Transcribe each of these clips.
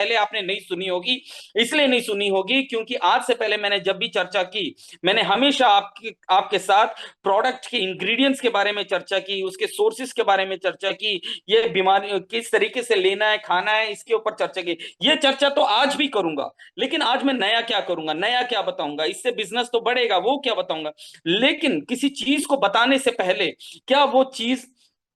पहले आपने नहीं सुनी होगी, इसलिए नहीं सुनी होगी क्योंकि आज से पहले मैंने जब भी चर्चा की, मैंने हमेशा आपके साथ प्रोडक्ट के इंग्रेडिएंट्स के बारे में चर्चा की, उसके सोर्सेस के बारे में चर्चा की, ये बीमारी किस तरीके से लेना है खाना है इसके ऊपर चर्चा की। ये चर्चा तो आज भी करूंगा, लेकिन आज मैं नया क्या करूंगा, नया क्या बताऊंगा, इससे बिजनेस तो बढ़ेगा, वो क्या बताऊंगा। लेकिन किसी चीज को बताने से पहले क्या वो चीज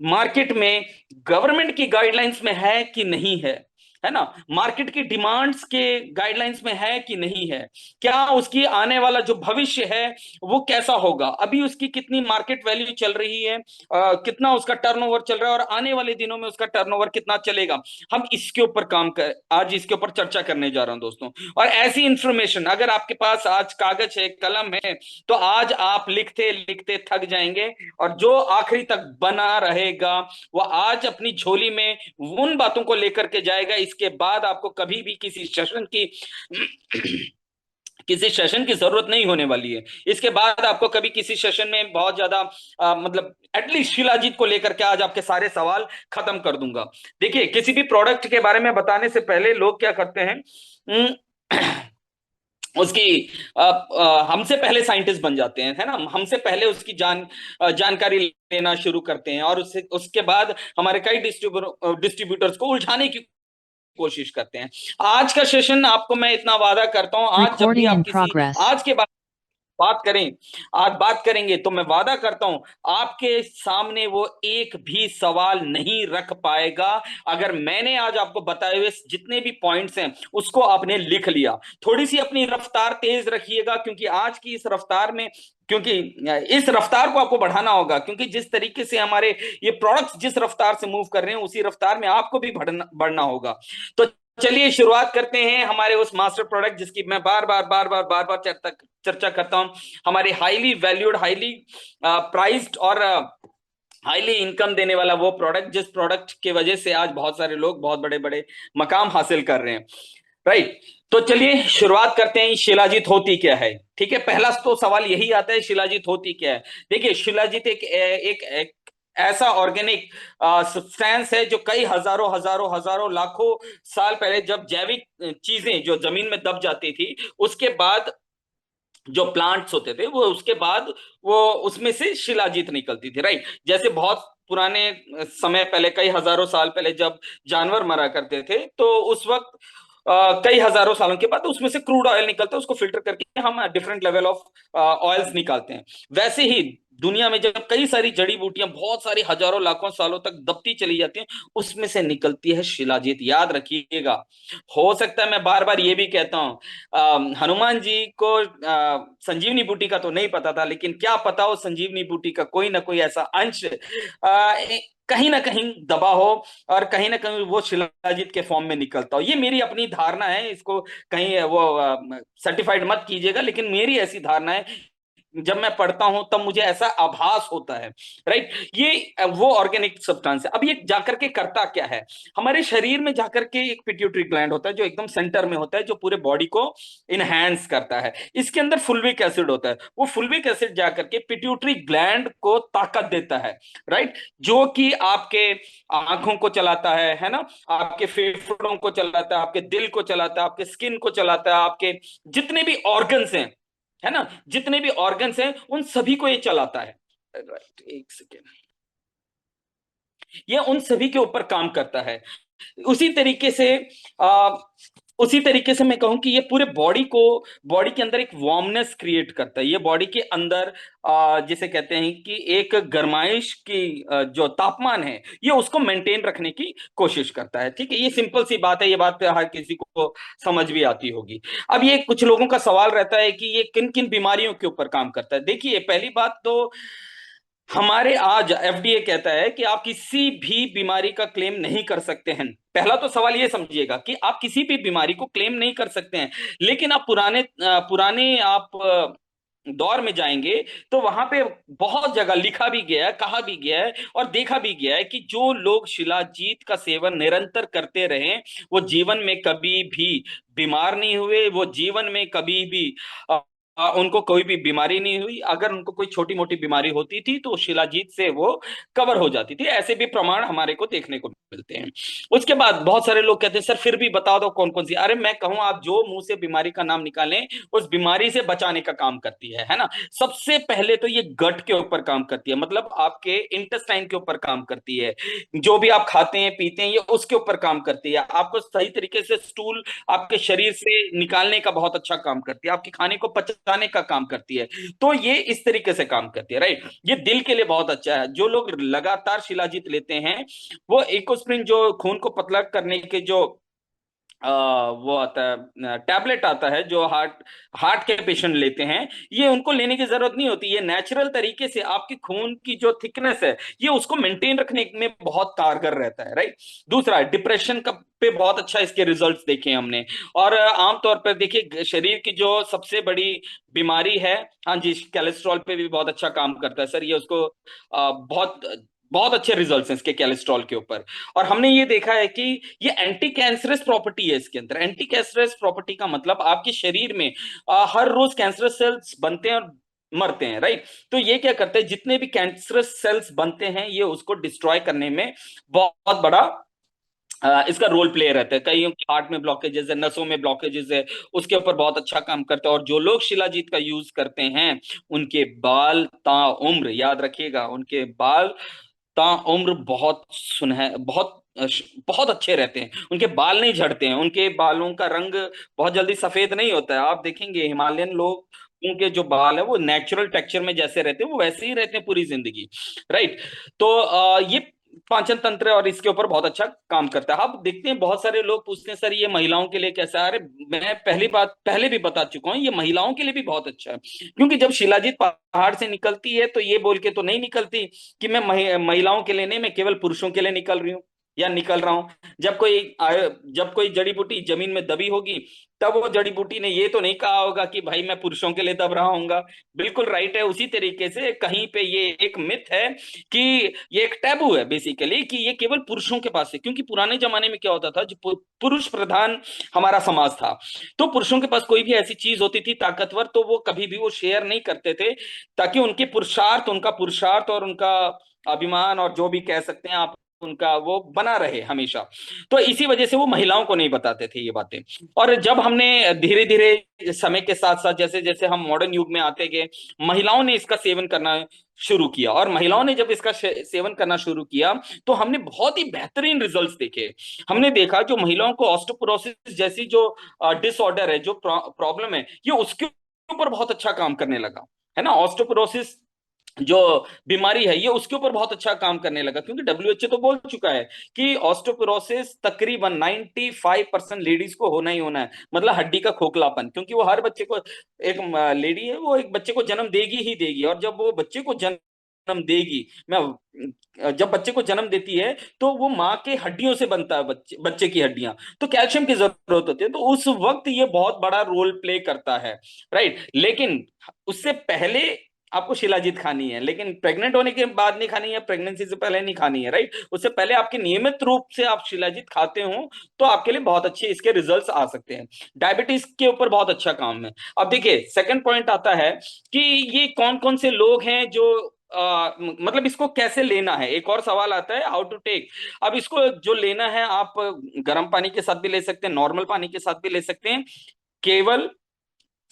मार्केट में गवर्नमेंट की गाइडलाइंस में है कि नहीं है ना, मार्केट की डिमांड्स के गाइडलाइंस में है कि नहीं है, क्या उसकी आने वाला जो भविष्य है वो कैसा होगा, अभी उसकी कितनी मार्केट वैल्यू चल रही है, कितना उसका टर्नओवर चल रहा है, और आने वाले दिनों में उसका टर्नओवर कितना चलेगा। हम इसके ऊपर आज इसके ऊपर चर्चा करने जा रहा हूं दोस्तों। और ऐसी इंफॉर्मेशन अगर आपके पास आज कागज है कलम है तो आज आप लिखते लिखते थक जाएंगे, और जो आखिरी तक बना रहेगा वो आज अपनी झोली में उन बातों को लेकर के जाएगा। इसके बाद आपको कभी भी किसी सेशन की जरूरत नहीं होने वाली है। इसके बाद आपको कभी किसी सेशन में बहुत ज्यादा मतलब एटलीस्ट शिलाजीत को लेकर के आज आपके सारे सवाल खत्म कर दूंगा। देखिए, किसी भी प्रोडक्ट के बारे में बताने से पहले लोग क्या करते हैं, उसकी हमसे पहले साइंटिस्ट बन जाते हैं, है ना, हमसे पहले उसकी जानकारी लेना शुरू करते हैं, और उसके बाद हमारे कई डिस्ट्रीब्यूटर्स को उलझाने की कोशिश करते हैं। आज का सेशन आपको मैं इतना वादा करता हूं, आज जब भी Recording आप in किसी progress. आज के बाद बात करें आज बात करेंगे तो मैं वादा करता हूं आपके सामने वो एक भी सवाल नहीं रख पाएगा अगर मैंने आज आपको बताए हुए जितने भी पॉइंट्स हैं उसको आपने लिख लिया। थोड़ी सी अपनी रफ्तार तेज रखिएगा, क्योंकि आज की इस रफ्तार में, क्योंकि इस रफ्तार को आपको बढ़ाना होगा, क्योंकि जिस तरीके से हमारे ये प्रोडक्ट्स जिस रफ्तार से मूव कर रहे हैं उसी रफ्तार में आपको भी बढ़ना होगा। तो चलिए शुरुआत करते हैं हमारे उस मास्टर प्रोडक्ट जिसकी मैं बार बार चर्चा करता हूं, हमारे हाईली वैल्यूड, हाईली प्राइस्ड और हाईली इनकम देने वाला वो प्रोडक्ट जिस प्रोडक्ट की वजह से आज बहुत सारे लोग बहुत बड़े बड़े मकाम हासिल कर रहे हैं। राइट, तो चलिए शुरुआत करते हैं, शिलाजीत होती क्या है। ठीक है, पहला तो सवाल यही आता है, शिलाजीत होती क्या है। देखिए, शिलाजीत एक ऐसा ऑर्गेनिक सब्सटेंस है जो कई हजारों लाखों साल पहले जब जैविक चीजें जो जमीन में दब जाती थी उसके बाद जो प्लांट्स होते थे वो उसके बाद वो उसमें से शिलाजीत निकलती थी। राइट, जैसे बहुत पुराने समय पहले, कई हजारों साल पहले जब जानवर मरा करते थे तो उस वक्त कई हजारों सालों के बाद उसमें से क्रूड ऑयल निकलता है, उसको फिल्टर करके हम डिफरेंट लेवल ऑफ ऑयल्स निकालते हैं। वैसे ही दुनिया में जब कई सारी जड़ी बूटियां बहुत सारी हजारों लाखों सालों तक दबती चली जाती हैं उसमें से निकलती है शिलाजीत, याद रखिएगा। हो सकता है मैं बार बार ये भी कहता हूं, हनुमान जी को संजीवनी बूटी का तो नहीं पता था, लेकिन क्या पता हो संजीवनी बूटी का कोई ना कोई ऐसा अंश कहीं ना कहीं दबा हो और कहीं ना कहीं वो शिलाजीत के फॉर्म में निकलता हो। ये मेरी अपनी धारणा है, इसको कहीं वो सर्टिफाइड मत कीजिएगा, लेकिन मेरी ऐसी धारणा है, जब मैं पढ़ता हूं तब मुझे ऐसा आभास होता है। राइट, ये वो ऑर्गेनिक सब्सटेंस है। अब ये जाकर के करता क्या है, हमारे शरीर में जाकर के एक पिट्यूटरी ग्लैंड होता है जो एकदम सेंटर में होता है, जो पूरे बॉडी को इनहैंस करता है। इसके अंदर फुल्विक एसिड होता है, वो फुल्विक एसिड जाकर के पिट्यूटरी ग्लैंड को ताकत देता है। राइट, जो कि आपके आंखों को चलाता है ना, आपके फेफड़ों को चलाता है, आपके दिल को चलाता है, आपके स्किन को चलाता है, आपके जितने भी ऑर्गन्स हैं, है ना, जितने भी ऑर्गन्स हैं उन सभी को ये चलाता है। राइट, एक सेकेंड, ये उन सभी के ऊपर काम करता है। उसी तरीके से आ, उसी तरीके से मैं कहूं कि ये पूरे बॉडी के अंदर एक वार्मनेस क्रिएट करता है। ये बॉडी के अंदर जिसे कहते हैं कि एक गर्माइश की जो तापमान है ये उसको मेंटेन रखने की कोशिश करता है। ठीक है, ये सिंपल सी बात है, ये बात हर किसी को समझ भी आती होगी। अब ये कुछ लोगों का सवाल रहता है कि ये किन किन बीमारियों के ऊपर काम करता है। देखिए, पहली बात तो हमारे आज एफडीए कहता है कि आप किसी भी बीमारी का क्लेम नहीं कर सकते हैं। पहला तो सवाल ये समझिएगा कि आप किसी भी बीमारी को क्लेम नहीं कर सकते हैं, लेकिन आप पुराने आप दौर में जाएंगे तो वहां पे बहुत जगह लिखा भी गया है, कहा भी गया है और देखा भी गया है कि जो लोग शिलाजीत का सेवन निरंतर करते रहे वो जीवन में कभी भी बीमार नहीं हुए, वो जीवन में कभी भी उनको कोई भी बीमारी नहीं हुई। अगर उनको कोई छोटी मोटी बीमारी होती थी तो शिलाजीत से वो कवर हो जाती थी। ऐसे भी प्रमाण हमारे को देखने को मिलते हैं। उसके बाद बहुत सारे लोग कहते हैं सर फिर भी बता दो कौन कौन सी। अरे मैं कहूं, आप जो मुंह से बीमारी का नाम निकालें उस बीमारी से बचाने का काम करती है ना। सबसे पहले तो ये गट के ऊपर काम करती है, मतलब आपके इंटेस्टाइन के ऊपर काम करती है। जो भी आप खाते हैं पीते हैं ये उसके ऊपर काम करती है। आपको सही तरीके से स्टूल आपके शरीर से निकालने का बहुत अच्छा काम करती है, आपके खाने को पचाने का काम करती है। तो ये इस तरीके से काम करती है, राइट। ये दिल के लिए बहुत अच्छा है। जो लोग लगातार शिलाजीत लेते हैं, वो इकोस्प्रिन जो खून को पतला करने के जो वो आता है टैबलेट आता है, जो हार्ट हार्ट के पेशेंट लेते हैं, ये उनको लेने की जरूरत नहीं होती। ये नेचुरल तरीके से आपकी खून की जो थिकनेस है ये उसको मेंटेन रखने में बहुत कारगर रहता है, राइट। दूसरा, डिप्रेशन का पे बहुत अच्छा इसके रिजल्ट्स देखे हैं हमने। और आमतौर पर देखिए, शरीर की जो सबसे बड़ी बीमारी है, हाँ जी, कोलेस्ट्रॉल पे भी बहुत अच्छा काम करता है सर। ये उसको बहुत बहुत अच्छे रिजल्ट्स हैं इसके कोलेस्ट्रॉल के ऊपर। और हमने ये देखा है कि ये एंटी कैंसरस प्रॉपर्टी है इसके अंदर। एंटी कैंसरस प्रॉपर्टी का मतलब आपके शरीर में हर रोज कैंसरस सेल्स बनते हैं और मरते हैं, राइट। तो ये क्या करते हैं, जितने भी कैंसरस सेल्स बनते हैं ये उसको डिस्ट्रॉय करने में बहुत बड़ा इसका रोल प्ले रहता है। कईयों के हार्ट में ब्लॉकेजेस है, नसों में ब्लॉकेजेस है, उसके ऊपर बहुत अच्छा काम करता है। और जो लोग शिलाजीत का यूज करते हैं उनके बाल ताउम्र, याद रखिएगा, उनके बाल ताउम्र बहुत सुनह बहुत बहुत अच्छे रहते हैं। उनके बाल नहीं झड़ते हैं, उनके बालों का रंग बहुत जल्दी सफेद नहीं होता है। आप देखेंगे हिमालयन लोग, उनके जो बाल है वो नेचुरल टेक्सचर में जैसे रहते हैं वो वैसे ही रहते हैं पूरी जिंदगी, राइट। तो ये पाचन तंत्र और इसके ऊपर बहुत अच्छा काम करता है। अब देखते हैं, बहुत सारे लोग पूछते हैं सर ये महिलाओं के लिए कैसा है। अरे मैं पहली बात पहले भी बता चुका हूँ, ये महिलाओं के लिए भी बहुत अच्छा है। क्योंकि जब शिलाजीत पहाड़ से निकलती है तो ये बोल के तो नहीं निकलती कि मैं महिलाओं के लिए नहीं, मैं केवल पुरुषों के लिए निकल रही हूँ या निकल रहा हूं। जब कोई जड़ी बूटी जमीन में दबी होगी, तब वो जड़ी बूटी ने ये तो नहीं कहा होगा कि भाई मैं पुरुषों के लिए दब रहा हूंगा। बिल्कुल राइट है। उसी तरीके से कहीं पे ये एक मिथ है कि ये एक टैबू है बेसिकली, कि ये केवल पुरुषों के पास है। क्योंकि पुराने जमाने में क्या होता था, जो पुरुष प्रधान हमारा समाज था, तो पुरुषों के पास कोई भी ऐसी चीज होती थी ताकतवर, तो वो कभी भी वो शेयर नहीं करते थे, ताकि उनका पुरुषार्थ और उनका अभिमान, और जो भी कह सकते हैं आप, उनका वो बना रहे हमेशा। तो इसी वजह से वो महिलाओं को नहीं बताते थे ये बातें। और जब हमने धीरे धीरे समय के साथ साथ, जैसे जैसे हम मॉडर्न युग में आते गए, महिलाओं ने इसका सेवन करना शुरू किया। और महिलाओं ने जब इसका सेवन करना शुरू किया तो हमने बहुत ही बेहतरीन रिजल्ट्स देखे। हमने देखा जो महिलाओं को ऑस्टियोपोरोसिस जैसी जो डिसऑर्डर है, जो प्रॉब्लम है, ये उसके ऊपर बहुत अच्छा काम करने लगा, है ना। ऑस्टियोपोरोसिस जो बीमारी है ये उसके ऊपर बहुत अच्छा काम करने लगा। क्योंकि डब्ल्यूएचओ तो बोल चुका है कि ऑस्टियोपोरोसिस तकरीबन 95% लेडीज को होना ही होना है, मतलब हड्डी का खोखलापन। क्योंकि वो हर बच्चे को, एक लेडी है वो एक बच्चे को जन्म देगी ही देगी, और जब वो बच्चे को जन्म देगी, मैं जब बच्चे को जन्म देती है तो वो माँ के हड्डियों से बनता है, बच्चे की हड्डियां, तो कैल्शियम की जरूरत होती है। तो उस वक्त ये बहुत बड़ा रोल प्ले करता है, राइट। लेकिन उससे पहले आपको शिलाजीत खानी है, लेकिन प्रेग्नेंट होने के बाद नहीं खानी है, प्रेगनेंसी से पहले नहीं खानी है, राइट। उससे पहले आपके नियमित रूप से आप शिलाजीत खाते हो तो आपके लिए बहुत अच्छे इसके रिजल्ट्स आ सकते हैं। डायबिटीज के ऊपर बहुत अच्छा काम है। अब देखिए, सेकंड पॉइंट आता है कि ये कौन कौन से लोग हैं जो मतलब इसको कैसे लेना है। एक और सवाल आता है, हाउ टू टेक। अब इसको जो लेना है, आप गर्म पानी के साथ भी ले सकते हैं, नॉर्मल पानी के साथ भी ले सकते हैं, केवल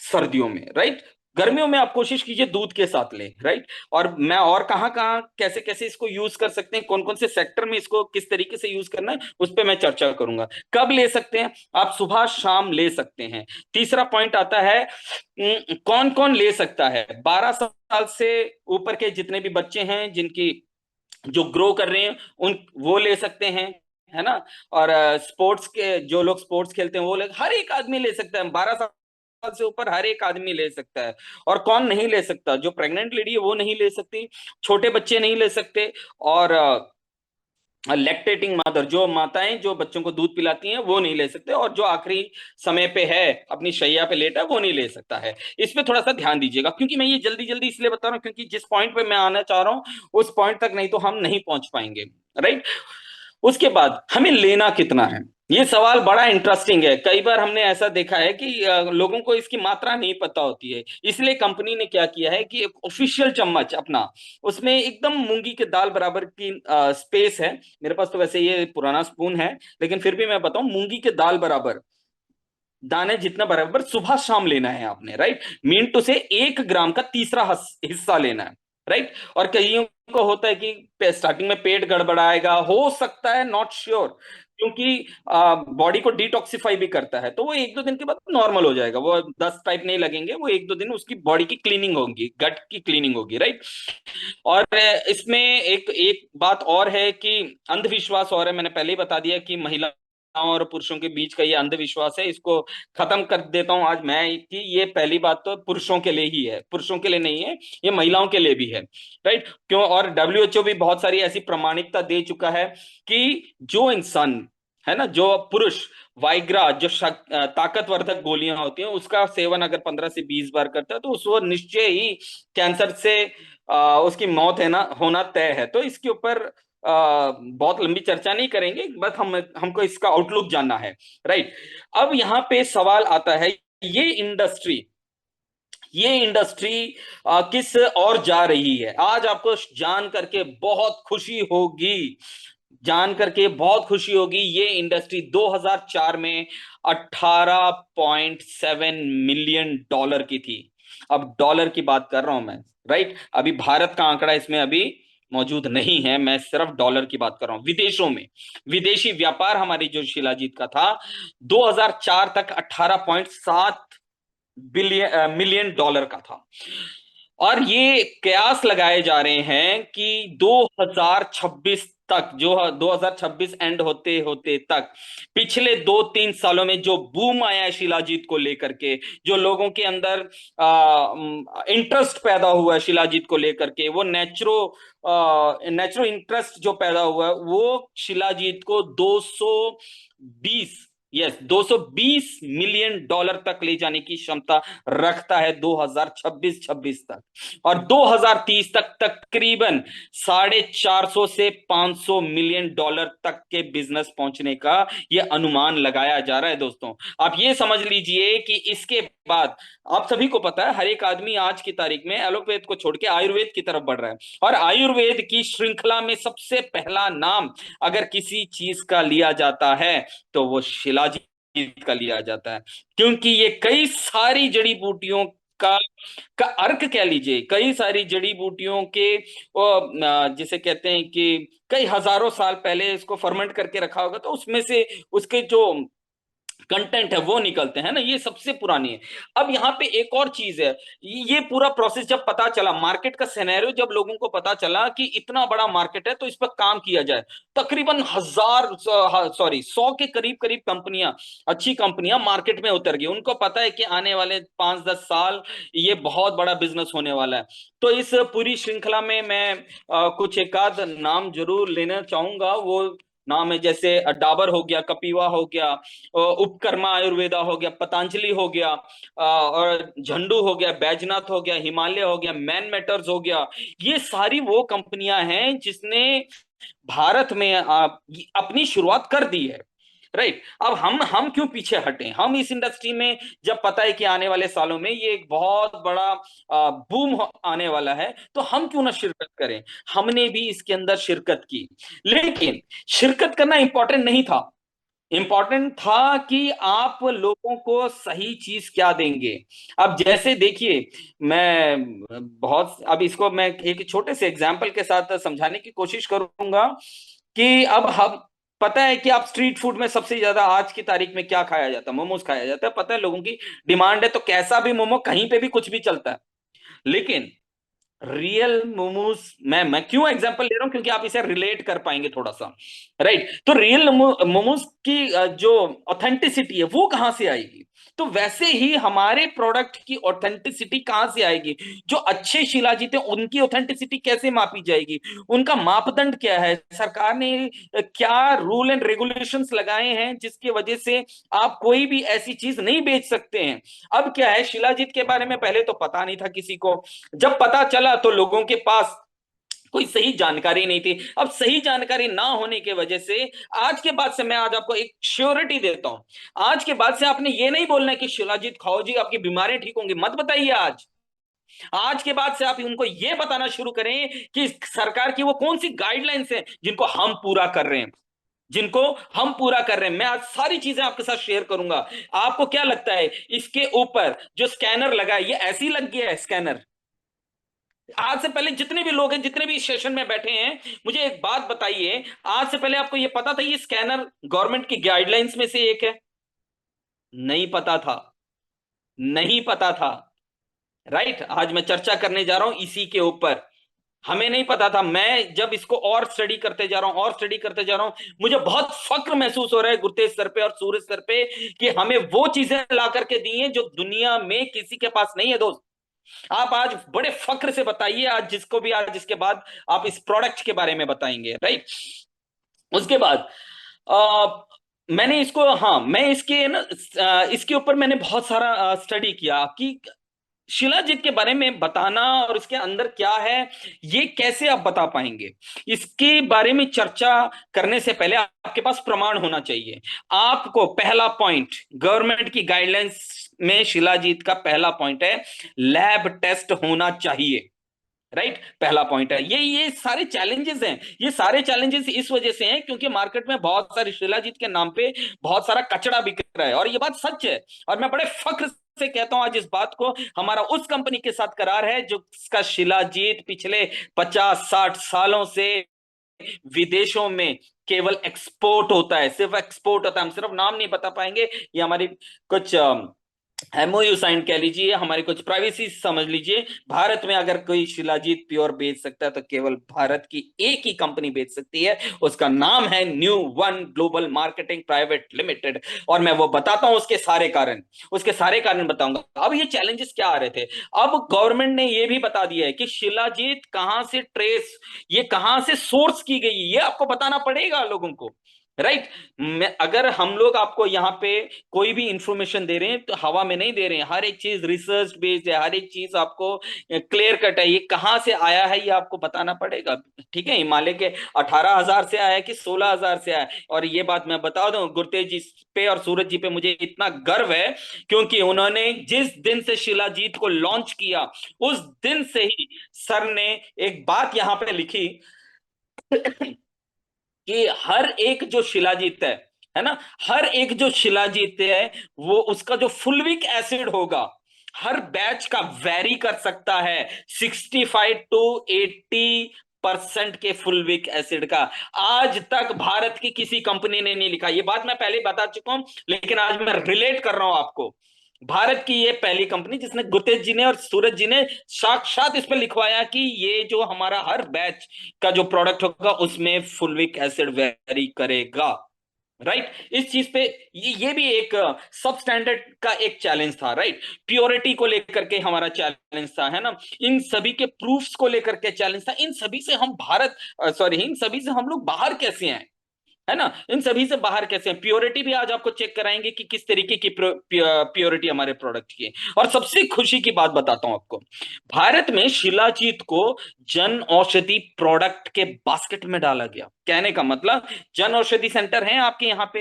सर्दियों में, राइट। गर्मियों में आप कोशिश कीजिए दूध के साथ लें, राइट। और मैं और कहाँ कहाँ कैसे कैसे इसको यूज कर सकते हैं, कौन कौन से सेक्टर में इसको किस तरीके से यूज करना है, उस पर मैं चर्चा करूंगा। कब ले सकते हैं, आप सुबह शाम ले सकते हैं। तीसरा पॉइंट आता है, कौन कौन ले सकता है। 12 साल से ऊपर के जितने भी बच्चे हैं, जिनकी जो ग्रो कर रहे हैं, उन वो ले सकते हैं, है ना। और स्पोर्ट्स के जो लोग स्पोर्ट्स खेलते हैं वो लोग, हर एक आदमी ले सकता है। 12 साल से ऊपर हर एक आदमी ले सकता है। और कौन नहीं ले सकता, जो प्रेग्नेंट लेडी है वो नहीं ले सकती, छोटे बच्चे नहीं ले सकते, और लैक्टेटिंग मदर, जो माताएं जो बच्चों को दूध पिलाती हैं वो नहीं ले सकते, और जो आखिरी समय पे है, अपनी शैया पे लेटा है, वो नहीं ले सकता है। इस पे थोड़ा सा ध्यान दीजिएगा, क्योंकि मैं ये जल्दी जल्दी इसलिए बता रहा हूँ क्योंकि जिस पॉइंट पे मैं आना चाह रहा हूँ उस पॉइंट तक नहीं तो हम नहीं पहुंच पाएंगे, राइट। उसके बाद हमें लेना कितना है, ये सवाल बड़ा इंटरेस्टिंग है। कई बार हमने ऐसा देखा है कि लोगों को इसकी मात्रा नहीं पता होती है, इसलिए कंपनी ने क्या किया है कि एक ऑफिशियल चम्मच अपना, उसमें एकदम मूंगी के दाल बराबर की स्पेस है। मेरे पास तो वैसे ये पुराना स्पून है, लेकिन फिर भी मैं बताऊं, मूंगी के दाल बराबर दाने जितना बराबर सुबह शाम लेना है आपने, राइट। मीन टू से 1 ग्राम का तीसरा हिस्सा लेना है, राइट। और कईयों को होता है कि स्टार्टिंग में पेट गड़बड़ाएगा, हो सकता है, नॉट श्योर, क्योंकि बॉडी को डिटॉक्सिफाई भी करता है, तो वो 1-2 दिन के बाद नॉर्मल हो जाएगा, वो 10 टाइप नहीं लगेंगे, वो 1-2 दिन उसकी बॉडी की क्लीनिंग होगी, गट की क्लीनिंग होगी, राइट। और इसमें एक एक बात और है कि अंधविश्वास और है, मैंने पहले ही बता दिया कि महिलाओं और पुरुषों के बीच का ये अंधविश्वास है, इसको खत्म कर देता हूं आज मैं कि ये पहली बात तो पुरुषों के लिए ही है, पुरुषों के लिए नहीं है, ये महिलाओं के लिए भी है, राइट। क्यों? और डब्ल्यूएचओ भी बहुत सारी ऐसी प्रमाणिकता दे चुका है कि जो इंसान है ना, जो पुरुष वाइग्रा, जो ताकतवर्धक गोलियां होती हैं, उसका सेवन अगर 15 से 20 बार करता है तो उसको निश्चय ही कैंसर से उसकी मौत है ना होना तय है। तो इसके ऊपर बहुत लंबी चर्चा नहीं करेंगे, बस हमको इसका आउटलुक जानना है, राइट। अब यहाँ पे सवाल आता है, ये इंडस्ट्री ये इंडस्ट्री किस और जा रही है। आज आपको जान करके बहुत खुशी होगी, जान करके बहुत खुशी होगी, ये इंडस्ट्री 2004 में 18.7 मिलियन डॉलर की थी। अब डॉलर की बात कर रहा हूं मैं, राइट। अभी भारत का आंकड़ा इसमें अभी मौजूद नहीं है, मैं सिर्फ डॉलर की बात कर रहा हूं। विदेशों में विदेशी व्यापार हमारी जो शिलाजीत का था 2004 तक 18.7 मिलियन डॉलर का था। और ये कयास लगाए जा रहे हैं कि 2026 तक, जो 2026 एंड होते होते तक, पिछले 2-3 सालों में जो बूम आया है शिलाजीत को लेकर के, जो लोगों के अंदर इंटरेस्ट पैदा हुआ है शिलाजीत को लेकर के, वो नेचुरो इंटरेस्ट जो पैदा हुआ है, वो शिलाजीत को 220, यस, 220 मिलियन डॉलर तक ले जाने की क्षमता रखता है 2026 तक। और 2030 तक तकरीबन 450 से 500 मिलियन डॉलर तक के बिजनेस पहुंचने का यह अनुमान लगाया जा रहा है। दोस्तों, आप ये समझ लीजिए कि इसके बाद, आप सभी को पता है, हर एक आदमी आज की तारीख में एलोपैथ को छोड़ के आयुर्वेद की तरफ बढ़ रहा है। और आयुर्वेद की श्रृंखला में सबसे पहला नाम अगर किसी चीज का लिया जाता है तो वो शिलाजीत का लिया जाता है, क्योंकि ये कई सारी जड़ी बूटियों का अर्क कह लीजिए, कई सारी जड़ी बूटियों के जिसे कहते हैं कि कई हजारों साल पहले इसको फर्मेंट करके रखा होगा, तो उसमें से उसके जो कंटेंट है वो निकलते हैं ना, ये सबसे पुरानी है। अब यहाँ पे एक और चीज है, ये पूरा प्रोसेस जब पता चला, मार्केट का सिनेरियो जब लोगों को पता चला कि इतना बड़ा मार्केट है तो इस पर काम किया जाए, तकरीबन 100 के करीब करीब कंपनियां, अच्छी कंपनियां मार्केट में उतर गई। उनको पता है कि आने वाले 5-10 साल ये बहुत बड़ा बिजनेस होने वाला है। तो इस पूरी श्रृंखला में मैं कुछ एक आध नाम जरूर लेना चाहूंगा। वो नाम है जैसे डाबर हो गया, कपिवा हो गया, उपकर्मा आयुर्वेदा हो गया, पतंजलि हो गया, और झंडू हो गया, बैजनाथ हो गया, हिमालय हो गया, मैन मेटर्स हो गया। ये सारी वो कंपनियां हैं जिसने भारत में अपनी शुरुआत कर दी है, राइट। अब हम क्यों पीछे हटें? हम इस इंडस्ट्री में, जब पता है कि आने वाले सालों में ये एक बहुत बड़ा बूम आने वाला है, तो हम क्यों ना शिरकत करें? हमने भी इसके अंदर शिरकत की, लेकिन शिरकत करना इंपॉर्टेंट नहीं था। इंपॉर्टेंट था कि आप लोगों को सही चीज क्या देंगे। अब जैसे देखिए, मैं बहुत, अब इसको मैं एक छोटे से एग्जांपल के साथ समझाने की कोशिश करूंगा कि अब हम, पता है कि आप स्ट्रीट फूड में सबसे ज्यादा आज की तारीख में क्या खाया जाता है? मोमोज खाया जाता है। पता है लोगों की डिमांड है, तो कैसा भी मोमो कहीं पे भी कुछ भी चलता है। लेकिन रियल मोमोज, मैं क्यों एग्जांपल ले रहा हूं, क्योंकि आप इसे रिलेट कर पाएंगे थोड़ा सा, राइट। तो रियल मोमोज की जो ऑथेंटिसिटी है वो कहां से आएगी? तो वैसे ही हमारे प्रोडक्ट की ऑथेंटिसिटी कहां से आएगी? जो अच्छे शिलाजीत हैं उनकी ऑथेंटिसिटी कैसे मापी जाएगी? उनका मापदंड क्या है? सरकार ने क्या रूल एंड रेगुलेशंस लगाए हैं जिसकी वजह से आप कोई भी ऐसी चीज नहीं बेच सकते हैं? अब क्या है, शिलाजीत के बारे में पहले तो पता नहीं था किसी को, जब पता चला तो लोगों के पास कोई सही जानकारी नहीं थी। अब सही जानकारी ना होने की वजह से आज के बाद से मैं आज आपको एक श्योरिटी देता हूं, आज के बाद से आपने ये नहीं बोलना है कि शिलाजीत खाओ जी आपकी बीमारी ठीक होंगी, मत बताइए। आज आज के बाद से आप उनको ये बताना शुरू करें कि सरकार की वो कौन सी गाइडलाइंस हैं जिनको हम पूरा कर रहे हैं, जिनको हम पूरा कर रहे हैं। मैं आज सारी चीजें आपके साथ शेयर करूंगा। आपको क्या लगता है इसके ऊपर जो स्कैनर लगा है ये ऐसे ही लग गया है स्कैनर? आज से पहले जितने भी लोग हैं, जितने भी सेशन में बैठे हैं, मुझे एक बात बताइए, आज से पहले आपको ये पता था ये स्कैनर गवर्नमेंट की गाइडलाइंस में से एक है? नहीं पता था, नहीं पता था। राइट, आज मैं चर्चा करने जा रहा हूं इसी के ऊपर। हमें नहीं पता था। मैं जब इसको और स्टडी करते जा रहा हूं और स्टडी करते जा रहा हूं, मुझे बहुत फक्र महसूस हो रहा है गुरतेज सर पे और सूरज सर पे कि हमें वो चीजें ला करके दी हैं जो दुनिया में किसी के पास नहीं है दोस्त। आप आज बड़े फक्र से बताइए, आज जिसको भी, आज जिसके बाद आप इस प्रोडक्ट के बारे में बताएंगे, राइट। उसके बाद मैंने इसको, हाँ मैं इसके ना इसके ऊपर मैंने बहुत सारा स्टडी किया कि शिलाजीत के बारे में बताना और इसके अंदर क्या है ये कैसे आप बता पाएंगे। इसके बारे में चर्चा करने से पहले आपके पास प्रमाण होना चाहिए। आपको पहला पॉइंट गवर्नमेंट की गाइडलाइंस में शिलाजीत का पहला पॉइंट है लैब टेस्ट होना चाहिए। राइट, पहला पॉइंट है। ये सारे चैलेंजेस हैं, ये सारे चैलेंजेस इस वजह से हैं क्योंकि मार्केट में बहुत सारी शिलाजीत के नाम पे बहुत सारा कचड़ा बिक रहा है, और ये बात सच है। और मैं बड़े फख्र से कहता हूं आज इस बात को, हमारा उस कंपनी के साथ करार है जो इसका शिलाजीत पिछले 50-60 सालों से विदेशों में केवल एक्सपोर्ट होता है, सिर्फ एक्सपोर्ट होता है। हम सिर्फ नाम नहीं बता पाएंगे, ये हमारी कुछ एमओयू साइन कह लीजिए, हमारी कुछ प्राइवेसी समझ लीजिए। भारत में अगर कोई शिलाजीत प्योर बेच सकता है तो केवल भारत की एक ही कंपनी बेच सकती है, उसका नाम है new one global marketing private limited. और मैं वो बताता हूं उसके सारे कारण, उसके सारे कारण बताऊंगा। अब ये चैलेंजेस क्या आ रहे थे, अब गवर्नमेंट ने ये भी बता दिया है कि शिलाजीत कहां से ट्रेस, ये कहां से सोर्स की गई, ये आपको बताना पड़ेगा लोगों को। राइट, मैं अगर हम लोग आपको यहाँ पे कोई भी इंफॉर्मेशन दे रहे हैं तो हवा में नहीं दे रहे हैं, हर एक चीज रिसर्च बेस्ड है, हर एक चीज आपको क्लियर कट है, ये कहाँ से आया है ये आपको बताना पड़ेगा। ठीक है, हिमालय के 18,000 से आया है कि 16,000 से आया है? और ये बात मैं बता दूं गुरतेज जी पे और सूरज जी पे मुझे इतना गर्व है क्योंकि उन्होंने जिस दिन से शिलाजीत को लॉन्च किया उस दिन से ही सर ने एक बात यहाँ पे लिखी कि हर एक जो शिलाजीत है ना, हर एक जो शिलाजीत है वो उसका जो फुलविक एसिड होगा हर बैच का वेरी कर सकता है 65 to 80% के फुलविक एसिड का। आज तक भारत की किसी कंपनी ने नहीं लिखा, ये बात मैं पहले बता चुका हूं लेकिन आज मैं रिलेट कर रहा हूं आपको। भारत की ये पहली कंपनी जिसने, गुरतेज जी ने और सूरज जी ने साक्षात इस पर लिखवाया कि ये जो हमारा हर बैच का जो प्रोडक्ट होगा उसमें फुलविक एसिड वेरी करेगा। राइट, इस चीज पे ये भी एक सब स्टैंडर्ड का एक चैलेंज था। राइट, प्योरिटी को लेकर के हमारा चैलेंज था, है ना, इन सभी के प्रूफ्स को लेकर के चैलेंज था। इन सभी से हम भारत, सॉरी, इन सभी से हम लोग बाहर कैसे हैं, है ना, इन सभी से बाहर कैसे हैं। प्योरिटी भी आज आपको चेक कराएंगे कि किस तरीके की प्योरिटी हमारे प्रोडक्ट की है। और सबसे खुशी की बात बताता हूं आपको, भारत में शिलाजीत को जन औषधि प्रोडक्ट के बास्केट में डाला गया। कहने का मतलब, जन औषधि सेंटर हैं आपके यहाँ पे,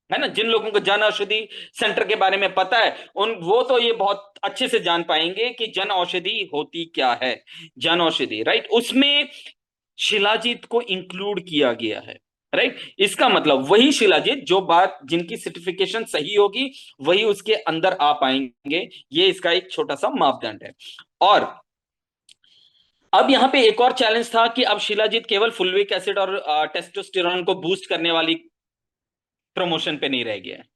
है ना, जिन लोगों को जन औषधि सेंटर के बारे में पता है उन वो तो ये बहुत अच्छे से जान पाएंगे कि जन औषधि होती क्या है। जन औषधि, राइट, उसमें शिलाजीत को इंक्लूड किया गया है। राइट, इसका मतलब वही शिलाजीत जो बात जिनकी सर्टिफिकेशन सही होगी वही उसके अंदर आ पाएंगे। ये इसका एक छोटा सा मापदंड है। और अब यहां पे एक और चैलेंज था कि अब शिलाजीत केवल फुलविक एसिड और टेस्टोस्टेरोन को बूस्ट करने वाली प्रमोशन पे नहीं रह गया है।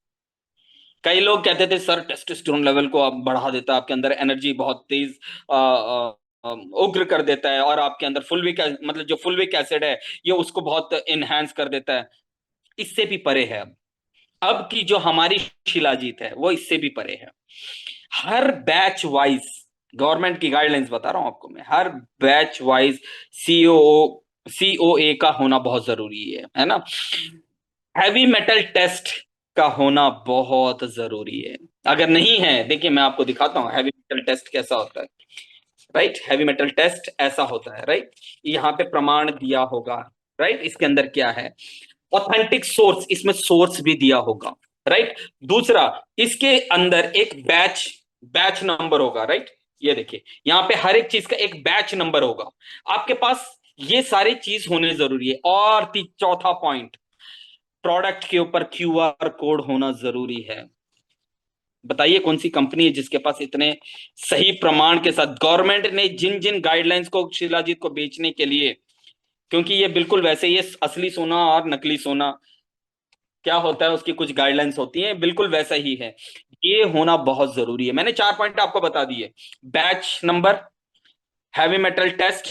कई लोग कहते थे सर टेस्टोस्टेरोन लेवल को आप बढ़ा देता है, आपके अंदर एनर्जी बहुत तेज उग्र कर देता है, और आपके अंदर फुलविक, मतलब जो फुलविक एसिड है ये उसको बहुत इनहेंस कर देता है। इससे भी परे है अब की जो हमारी शिलाजीत है वो इससे भी परे है। हर बैच वाइज, गवर्नमेंट की गाइडलाइंस बता रहा हूं आपको मैं, हर बैच वाइज सीओए का होना बहुत जरूरी है ना। हैवी मेटल टेस्ट का होना बहुत जरूरी है। अगर नहीं है, देखिए मैं आपको दिखाता हूं हैवी मेटल टेस्ट कैसा होता है। राइट, हैवी मेटल टेस्ट ऐसा होता है, राइट। यहाँ पे प्रमाण दिया होगा, राइट, इसके अंदर क्या है, ऑथेंटिक सोर्स, इसमें सोर्स भी दिया होगा, राइट। दूसरा, इसके अंदर एक बैच बैच नंबर होगा, राइट। ये देखिए, यहाँ पे हर एक चीज का एक बैच नंबर होगा आपके पास, ये सारी चीज होने जरूरी है। और चौथा पॉइंट, प्रोडक्ट के ऊपर क्यूआर कोड होना जरूरी है। बताइए कौन सी कंपनी है जिसके पास इतने सही प्रमाण के साथ, गवर्नमेंट ने जिन जिन गाइडलाइंस को शिलाजीत को बेचने के लिए, क्योंकि ये बिल्कुल वैसे ही है, असली सोना और नकली सोना क्या होता है, उसकी कुछ गाइडलाइंस होती हैं, बिल्कुल वैसा ही है। ये होना बहुत जरूरी है। मैंने 4 पॉइंट आपको बता दिए, batch number, heavy metal test,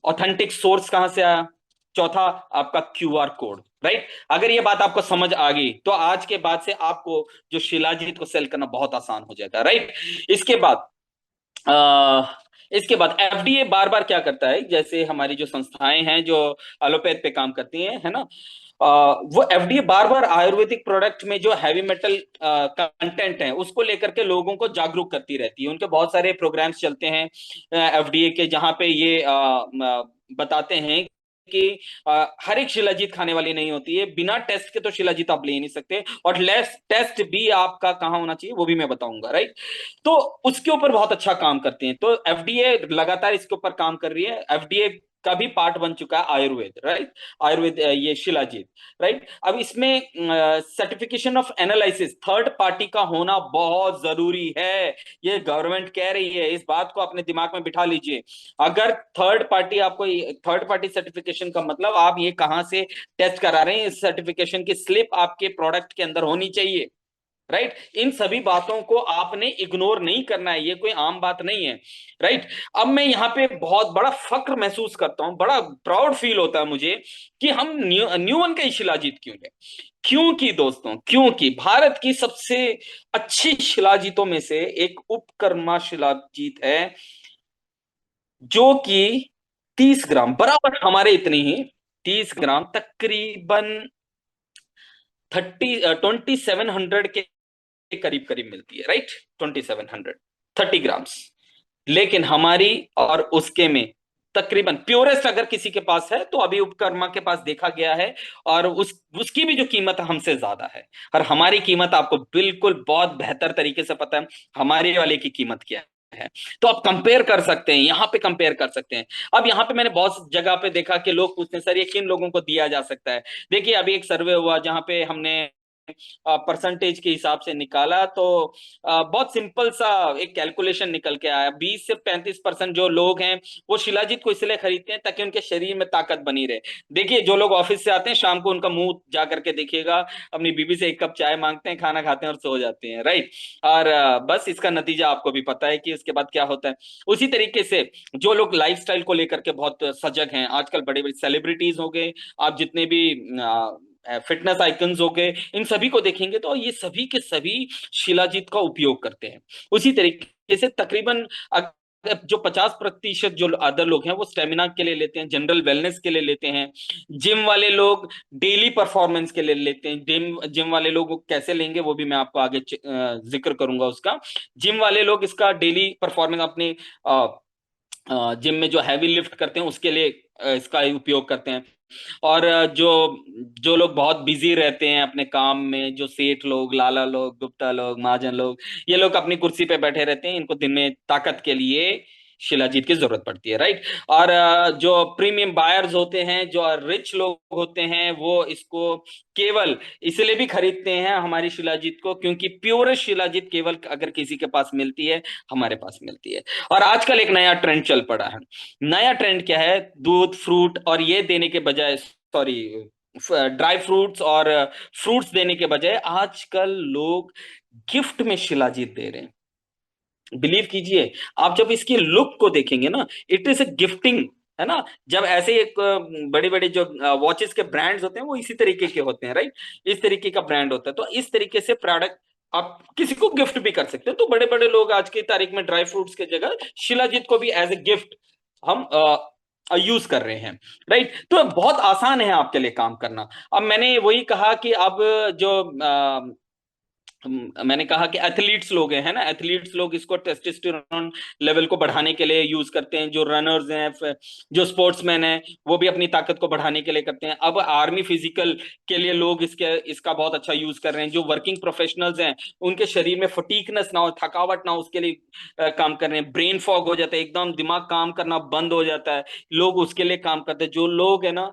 authentic source कहां से आया, चौथा आपका क्यूआर कोड, राइट। अगर ये बात आपको समझ आ गई तो आज के बाद से आपको जो शिलाजीत को सेल करना बहुत आसान हो जाएगा, राइट। इसके बाद इसके बाद एफडीए बार बार क्या करता है, जैसे हमारी जो संस्थाएं हैं जो एलोपैथ पे काम करती हैं, है ना, वो एफडीए बार बार आयुर्वेदिक प्रोडक्ट में जो हैवी मेटल कंटेंट है उसको लेकर के लोगों को जागरूक करती रहती है। उनके बहुत सारे प्रोग्राम्स चलते हैं एफडीए के, जहां पे ये बताते हैं कि हर एक शिलाजीत खाने वाली नहीं होती है, बिना टेस्ट के तो शिलाजीत आप ले ही नहीं सकते, और लेस टेस्ट भी आपका कहाँ होना चाहिए वो भी मैं बताऊंगा, राइट। तो उसके ऊपर बहुत अच्छा काम करते हैं, तो एफडीए लगातार इसके ऊपर काम कर रही है। एफडीए का भी पार्ट बन चुका है आयुर्वेद, राइट, आयुर्वेद ये शिलाजीत, राइट। अब इसमें certification of analysis third party का होना बहुत जरूरी है। ये गवर्नमेंट कह रही है, इस बात को अपने दिमाग में बिठा लीजिए। अगर थर्ड पार्टी आपको, थर्ड पार्टी सर्टिफिकेशन का मतलब आप ये कहां से टेस्ट करा रहे हैं, इस सर्टिफिकेशन की स्लिप आपके प्रोडक्ट के अंदर होनी चाहिए, राइट। इन सभी बातों को आपने इग्नोर नहीं करना है, ये कोई आम बात नहीं है, राइट। अब मैं यहाँ पे बहुत बड़ा फक्र महसूस करता हूं, बड़ा प्राउड फील होता है मुझे कि हम न्यूवन का ही शिलाजीत क्यों है। क्योंकि दोस्तों, क्योंकि भारत की सबसे अच्छी शिलाजीतों में से एक उपकर्मा शिलाजीत है, जो कि 30 ग्राम बराबर हमारे इतनी ही, 30 ग्राम तकरीबन 2700 के करीब करीब मिलती है, राइट, 2700, 30 ग्राम्स। लेकिन हमारी और उसके में तकरीबन प्योरेस्ट अगर किसी के पास है तो अभी उपकर्मा के पास देखा गया है, और उसकी भी जो कीमत हमसे ज्यादा है, और हमारी कीमत आपको बिल्कुल बहुत बेहतर तरीके से पता है हमारे वाले की कीमत क्या है। तो आप कंपेयर कर सकते हैं, यहाँ पे कंपेयर कर सकते हैं। अब यहाँ पे मैंने बहुत जगह पे देखा कि लोग पूछते हैं सर ये किन लोगों को दिया जा सकता है। देखिए अभी एक सर्वे हुआ जहां पे हमने परसेंटेज के हिसाब से निकाला, तो बहुत सिंपल सा एक कैलकुलेशन निकल के आया, 20 से 35% जो लोग हैं वो शिलाजीत को इसलिए खरीदते हैं ताकि उनके शरीर में ताकत बनी रहे। देखिए जो लोग ऑफिस से आते हैं शाम को उनका मुंह जा करके देखिएगा, अपनी बीबी से एक कप चाय मांगते हैं, खाना खाते हैं और सो जाते हैं, राइट। और बस इसका नतीजा आपको भी पता है कि उसके बाद क्या होता है। उसी तरीके से जो लोग लाइफस्टाइल को लेकर के बहुत सजग हैं, आजकल बड़े बड़े सेलिब्रिटीज हो गए, आप जितने भी फिटनेस आइकन्स हो गए, इन सभी को देखेंगे तो ये सभी के सभी शिलाजीत का उपयोग करते हैं। उसी तरीके से तकरीबन जो 50% जो अदर लोग हैं वो स्टेमिना के लिए लेते हैं, जनरल वेलनेस के लिए लेते हैं, जिम वाले लोग डेली परफॉर्मेंस के लिए लेते हैं। जिम जिम वाले लोग कैसे लेंगे वो भी मैं आपको आगे जिक्र करूंगा उसका। जिम वाले लोग इसका डेली परफॉर्मेंस अपने जिम में जो हैवी लिफ्ट करते हैं उसके लिए इसका उपयोग करते हैं। और जो जो लोग बहुत बिजी रहते हैं अपने काम में, जो सेठ लोग, लाला लोग, गुप्ता लोग, महाजन लोग, ये लोग अपनी कुर्सी पे बैठे रहते हैं, इनको दिन में ताकत के लिए शिलाजीत की जरूरत पड़ती है, राइट। और जो प्रीमियम बायर्स होते हैं, जो रिच लोग होते हैं, वो इसको केवल इसलिए भी खरीदते हैं हमारी शिलाजीत को क्योंकि प्योर शिलाजीत केवल अगर किसी के पास मिलती है, हमारे पास मिलती है। और आजकल एक नया ट्रेंड चल पड़ा है। नया ट्रेंड क्या है, दूध, फ्रूट और ये देने के बजाय, सॉरी, ड्राई फ्रूट्स और फ्रूट्स देने के बजाय आजकल लोग गिफ्ट में शिलाजीत दे रहे हैं। बिलीव कीजिए, आप जब इसकी लुक को देखेंगे ना, इट इज ए गिफ्टिंग, है ना। जब ऐसे एक बड़े बड़े जो वॉचेस के ब्रांड्स होते हैं वो इसी तरीके के होते हैं, राइट, इस तरीके का ब्रांड होता है। तो इस तरीके से प्रोडक्ट आप किसी को गिफ्ट भी कर सकते हो। तो बड़े बड़े लोग आज की तारीख में ड्राई फ्रूट्स के जगह शिलाजीत को भी एज ए गिफ्ट हम यूज कर रहे हैं, राइट। तो बहुत आसान है आपके लिए काम करना। अब मैंने वही कहा कि अब जो मैंने कहा कि एथलीट्स लोग हैं, है ना, एथलीट्स लोग इसको टेस्टोस्टेरोन लेवल को बढ़ाने के लिए यूज करते हैं। जो रनर्स हैं, जो स्पोर्ट्समैन हैं, वो भी अपनी ताकत को बढ़ाने के लिए करते हैं। अब आर्मी फिजिकल के लिए लोग इसका बहुत अच्छा यूज कर रहे हैं। जो वर्किंग प्रोफेशनल्स हैं, उनके शरीर में फटीकनेस ना हो, थकावट ना हो, उसके लिए काम कर रहे हैं। ब्रेन फॉग हो जाता है, एकदम दिमाग काम करना बंद हो जाता है, लोग उसके लिए काम करते हैं। जो लोग है ना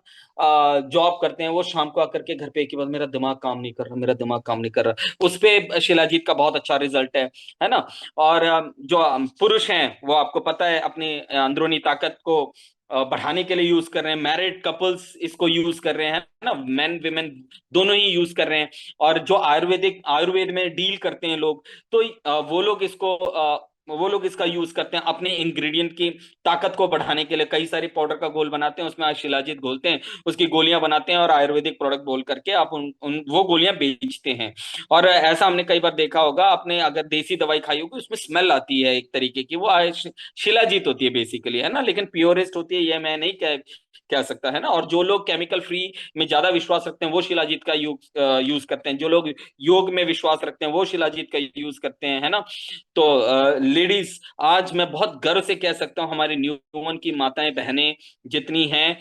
जॉब करते हैं, वो शाम को आकर के घर पे कि बस मेरा दिमाग काम नहीं कर रहा, मेरा दिमाग काम नहीं कर रहा, उस पे शिलाजीत का बहुत अच्छा रिजल्ट है ना। और जो पुरुष हैं, वो आपको पता है अपनी अंदरूनी ताकत को बढ़ाने के लिए यूज कर रहे हैं। मैरिड कपल्स इसको यूज कर रहे हैं ना, मेन विमेन दोनों ही यूज कर रहे हैं। और जो आयुर्वेद में डील करते हैं लोग, तो वो लोग इसका यूज करते हैं अपने इंग्रेडिएंट की ताकत को बढ़ाने के लिए। कई सारी पाउडर का घोल बनाते हैं, उसमें आज शिलाजीत घोलते हैं, उसकी गोलियां बनाते हैं और आयुर्वेदिक प्रोडक्ट बोल करके आप वो गोलियां बेचते हैं। और ऐसा हमने कई बार देखा होगा, आपने अगर देसी दवाई खाई होगी, उसमें स्मेल आती है एक तरीके की, वो शिलाजीत होती है बेसिकली, है ना, लेकिन प्योरेस्ट होती है ये मैं नहीं कह सकता, है ना। और जो लोग केमिकल फ्री में ज्यादा विश्वास रखते हैं, वो शिलाजीत का यूज करते हैं। जो लोग योग में विश्वास रखते हैं, वो शिलाजीत का यूज करते हैं, है ना। तो लेडीज, आज मैं बहुत गर्व से कह सकता हूँ, हमारी न्यूमन की माताएं बहनें जितनी हैं,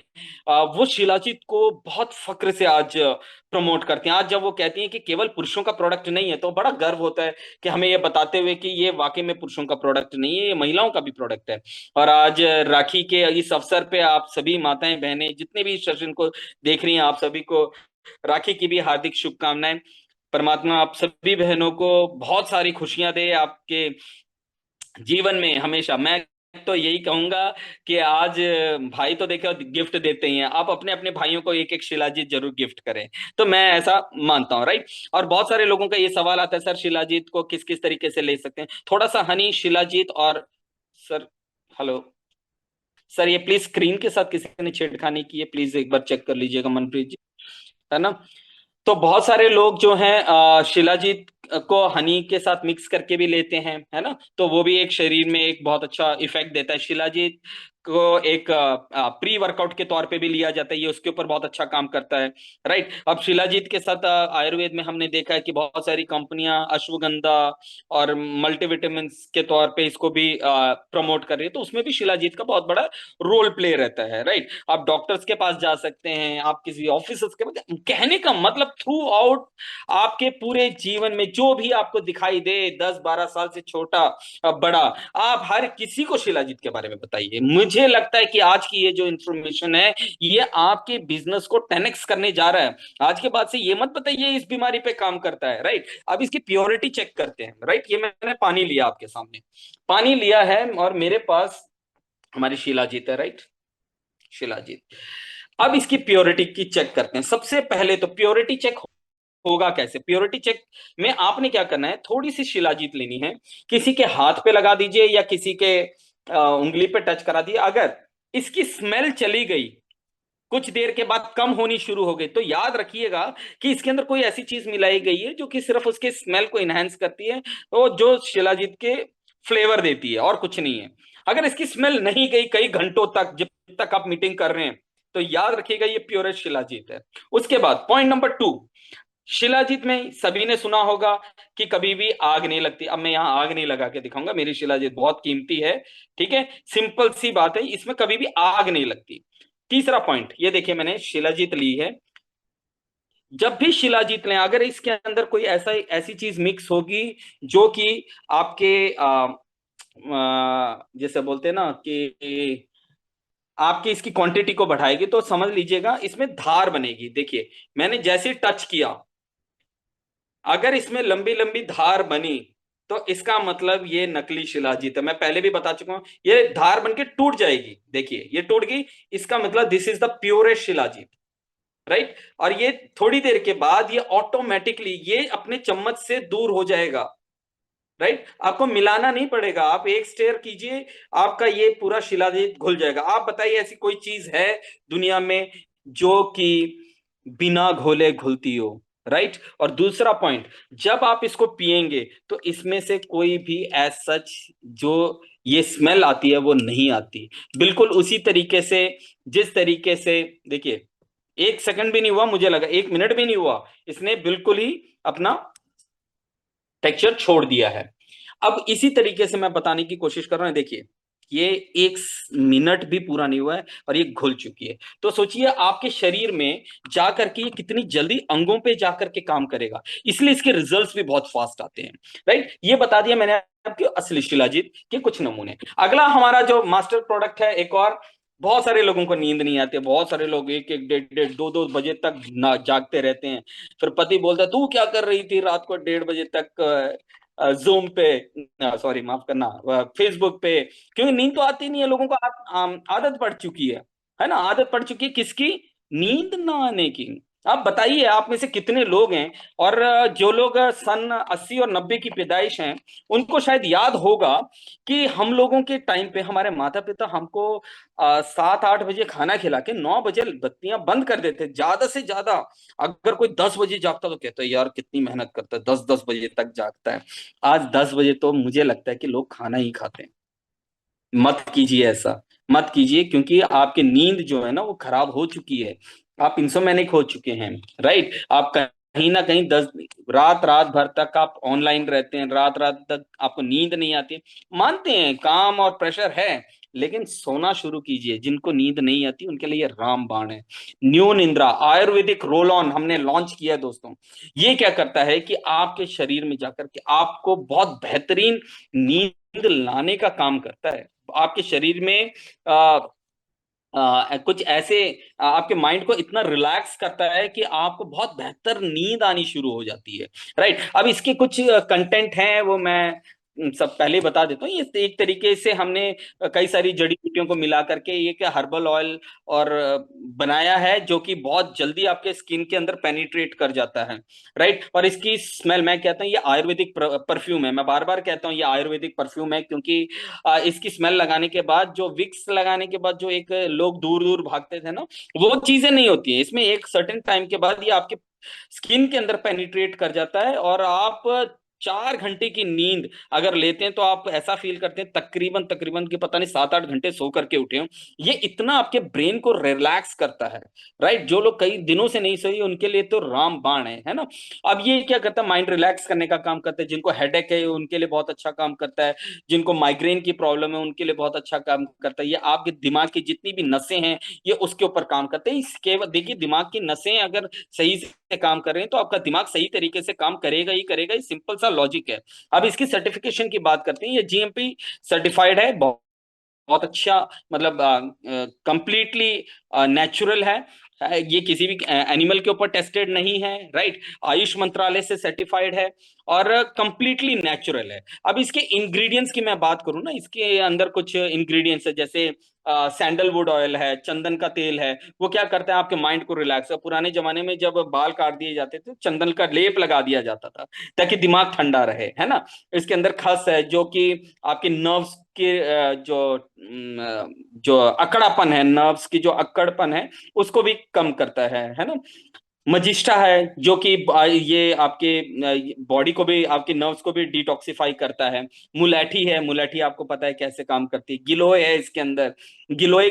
वो शिलाजीत को बहुत फक्र से आज प्रमोट करती हैं। आज जब वो कहती हैं कि केवल पुरुषों का प्रोडक्ट नहीं है, तो बड़ा गर्व होता है कि हमें ये बताते हुए कि ये वाकई में पुरुषों का प्रोडक्ट नहीं है, ये महिलाओं का भी प्रोडक्ट है। और आज राखी के इस अवसर पे आप सभी माताएं बहनें जितने भी इस सेशन को देख रही हैं, आप सभी को राखी की भी हार्दिक शुभकामनाएं। परमात्मा आप सभी बहनों को बहुत सारी खुशियां दे आपके जीवन में हमेशा। मैं तो यही कहूंगा कि आज भाई तो देखो गिफ्ट देते ही हैं, आप अपने अपने भाइयों को एक एक शिलाजीत जरूर गिफ्ट करें। तो मैं ऐसा मानता हूँ, राइट। और बहुत सारे लोगों का ये सवाल आता है, सर शिलाजीत को किस किस तरीके से ले सकते हैं, थोड़ा सा हनी शिलाजीत और सर, हेलो सर, ये प्लीज स्क्रीन के साथ किसी ने छेड़खानी की है, प्लीज एक बार चेक कर लीजिएगा मनप्रीत जी, है ना। तो बहुत सारे लोग जो हैं शिलाजीत को हनी के साथ मिक्स करके भी लेते हैं, है ना, तो वो भी एक शरीर में एक बहुत अच्छा इफेक्ट देता है। शिलाजीत को एक प्री वर्कआउट के तौर पे भी लिया जाता है, ये उसके ऊपर बहुत अच्छा काम करता है, राइट। अब शिलाजीत के साथ आयुर्वेद में हमने देखा है कि बहुत सारी कंपनियां अश्वगंधा और मल्टीविटामिन के तौर पे इसको भी प्रमोट कर रही है, तो उसमें भी शिलाजीत का बहुत बड़ा रोल प्ले रहता है, राइट। आप डॉक्टर्स के पास जा सकते हैं, आप किसी ऑफिस के पास, कहने का मतलब थ्रू आउट आपके पूरे जीवन में जो भी आपको दिखाई दे, 10-12 साल से छोटा बड़ा, आप हर किसी को शिलाजीत के बारे में बताइए। मुझे लगता है कि आज की ये जो इंफॉर्मेशन है, ये आपके बिजनेस को 10x करने जा रहा है। आज के बाद से ये मत बताइए इस बीमारी पे काम करता है, राइट। अब इसकी प्योरिटी चेक करते हैं, राइट। ये मैंने पानी लिया आपके सामने, पानी लिया है और मेरे पास हमारी शिलाजीत है, राइट, शिलाजीत। अब इसकी प्योरिटी की चेक करते हैं। सबसे पहले तो प्योरिटी चेक होगा कैसे? प्योरिटी चेक में आपने क्या करना है, थोड़ी सी शिलाजीत लेनी है, किसी के हाथ पे लगा दीजिए या किसी के उंगली पे टच करा दिए। अगर इसकी स्मेल चली गई, कुछ देर के बाद कम होनी शुरू हो गई, तो याद रखिएगा कि इसके अंदर कोई ऐसी चीज मिलाई गई है जो कि सिर्फ उसके स्मेल को इनहेंस करती है, तो जो शिलाजीत के फ्लेवर देती है, और कुछ नहीं है। अगर इसकी स्मेल नहीं गई कई घंटों तक, जब तक आप मीटिंग कर रहे हैं, तो याद रखिएगा ये प्योरेस्ट शिलाजीत है। उसके बाद पॉइंट नंबर 2, शिलाजीत में सभी ने सुना होगा कि कभी भी आग नहीं लगती। अब मैं यहां आग नहीं लगा के दिखाऊंगा, मेरी शिलाजीत बहुत कीमती है, ठीक है, सिंपल सी बात है, इसमें कभी भी आग नहीं लगती। तीसरा पॉइंट, ये देखिए मैंने शिलाजीत ली है। जब भी शिलाजीत लें, अगर इसके अंदर कोई ऐसी चीज मिक्स होगी जो कि आपके जैसे बोलते हैं ना कि आपकी इसकी क्वांटिटी को बढ़ाएगी, तो समझ लीजिएगा इसमें धार बनेगी। देखिए मैंने जैसे टच किया, अगर इसमें लंबी लंबी धार बनी, तो इसका मतलब ये नकली शिलाजीत है। मैं पहले भी बता चुका हूं, ये धार बन के टूट जाएगी, देखिए ये टूट गई, इसका मतलब this is the purest shilajit, right. और ये थोड़ी देर के बाद ये ऑटोमेटिकली ये अपने चम्मच से दूर हो जाएगा, राइट। आपको मिलाना नहीं पड़ेगा, आप एक स्टेयर कीजिए, आपका ये पूरा शिलाजीत घुल जाएगा। आप बताइए ऐसी कोई चीज है दुनिया में जो कि बिना घोले घुलती हो, राइट। और दूसरा पॉइंट, जब आप इसको पिएंगे तो इसमें से कोई भी एज सच जो ये स्मेल आती है वो नहीं आती, बिल्कुल उसी तरीके से जिस तरीके से, देखिए 1 सेकंड भी नहीं हुआ, मुझे लगा 1 मिनट भी नहीं हुआ, इसने बिल्कुल ही अपना टेक्सचर छोड़ दिया है। अब इसी तरीके से मैं बताने की कोशिश कर रहा हूं, देखिए ये 1 मिनट भी पूरा नहीं हुआ है और ये घुल चुकी है। तो सोचिए आपके शरीर में जाकर के ये कितनी जल्दी अंगों पे जाकर के काम करेगा, इसलिए इसके रिजल्ट्स भी बहुत फास्ट आते हैं। राइट, ये बता दिया मैंने आपके असली शिलाजीत के कुछ नमूने। अगला हमारा जो मास्टर प्रोडक्ट है एक और, बहुत सारे लोगों को नींद नहीं आती, बहुत सारे लोग एक एक डेढ़ डेढ़ दो दो बजे तक ना जागते रहते हैं। फिर पति बोलता है तू क्या कर रही थी रात को 1:30 बजे तक जूम पे, सॉरी माफ करना, फेसबुक पे, क्योंकि नींद तो आती नहीं है लोगों को, आदत पड़ चुकी है ना, आदत पड़ चुकी है किसकी, नींद ना आने की। आप बताइए आप में से कितने लोग हैं, और जो लोग सन 80 और 90 की पैदाइश हैं उनको शायद याद होगा कि हम लोगों के टाइम पे हमारे माता पिता हमको 7-8 बजे खाना खिला के 9 बजे बत्तियां बंद कर देते, ज्यादा से ज्यादा। अगर कोई 10 बजे जागता तो कहता है यार कितनी मेहनत करता है, 10-10 बजे तक जागता है। आज 10 बजे तो मुझे लगता है कि लोग खाना ही खाते हैं। मत कीजिए ऐसा, मत कीजिए, क्योंकि आपकी नींद जो है ना वो खराब हो चुकी है। आप इंसोमेनिक हो चुके हैं। राइट, आप कहीं ना कहीं 10 रात रात भर तक आप ऑनलाइन रहते हैं, रात रात तक आपको नींद नहीं आती। मानते हैं काम और प्रेशर है, लेकिन सोना शुरू कीजिए। जिनको नींद नहीं आती उनके लिए रामबाण है न्यू निंद्रा आयुर्वेदिक रोल ऑन, हमने लॉन्च किया है दोस्तों। ये क्या करता है कि आपके शरीर में जाकर के आपको बहुत बेहतरीन नींद लाने का काम करता है। आपके शरीर में कुछ ऐसे आपके माइंड को इतना रिलैक्स करता है कि आपको बहुत बेहतर नींद आनी शुरू हो जाती है। राइट, अब इसके कुछ कंटेंट हैं वो मैं सब पहले ही बता देता हूँ। ये एक तरीके से हमने कई सारी जड़ी बूटियों को मिला करके ये क्या हर्बल ऑयल और बनाया है, जो कि बहुत जल्दी आपके स्किन के अंदर पेनिट्रेट कर जाता है। राइट, और इसकी स्मेल, मैं कहता हूँ ये आयुर्वेदिक परफ्यूम है। मैं बार बार कहता हूँ ये आयुर्वेदिक परफ्यूम है, क्योंकि इसकी स्मेल लगाने के बाद, जो विक्स लगाने के बाद जो एक लोग दूर दूर भागते थे ना, वो चीजें नहीं होती है इसमें। एक सर्टेन टाइम के बाद ये आपके स्किन के अंदर पेनिट्रेट कर जाता है, और आप 4 घंटे की नींद अगर लेते हैं तो आप ऐसा फील करते हैं तकरीबन तकरीबन कि पता नहीं 7-8 घंटे सो करके उठे हो। ये इतना आपके ब्रेन को रिलैक्स करता है। राइट, जो लोग कई दिनों से नहीं सोए उनके लिए तो रामबाण है ना। अब ये क्या करता है, माइंड रिलैक्स करने का काम करता है। जिनको हेडेक है उनके लिए बहुत अच्छा काम करता है, जिनको माइग्रेन की प्रॉब्लम है उनके लिए बहुत अच्छा काम करता है। ये आपके दिमाग की जितनी भी नसें हैं ये उसके ऊपर काम करते हैं। इसके देखिए दिमाग की नसें अगर सही से काम कर रहे हैं तो आपका दिमाग सही तरीके से काम करेगा ही करेगा। ये सिंपल सा लॉजिक है। अब इसकी सर्टिफिकेशन की बात करते हैं, ये जीएमपी सर्टिफाइड है, बहुत बहुत अच्छा, मतलब कंप्लीटली नेचुरल है। ये किसी भी एनिमल के ऊपर टेस्टेड नहीं है। राइट, आयुष मंत्रालय से सर्टिफाइड है और कंप्लीटली नेचुरल है। अब इसके इंग्रेडिएंट्स की मैं बात करूं ना, इसके अंदर कुछ इंग्रेडिएंट्स है, जैसे सैंडलवुड ऑयल है, चंदन का तेल है। वो क्या करता है, आपके माइंड को रिलैक्स। पुराने जमाने में जब बाल काट दिए जाते थे चंदन का लेप लगा दिया जाता था ताकि दिमाग ठंडा रहे, है ना। इसके अंदर खस है जो कि आपके नर्व्स के जो अकड़ापन है, नर्व्स की जो अकड़पन है उसको भी कम करता है ना। मजिस्टा है जो कि ये आपके बॉडी को भी, आपके नर्व्स को भी डिटॉक्सिफाई करता है। मुलेठी है, मुलेठी आपको पता है कैसे काम करती है। गिलोय है इसके अंदर, गिलोय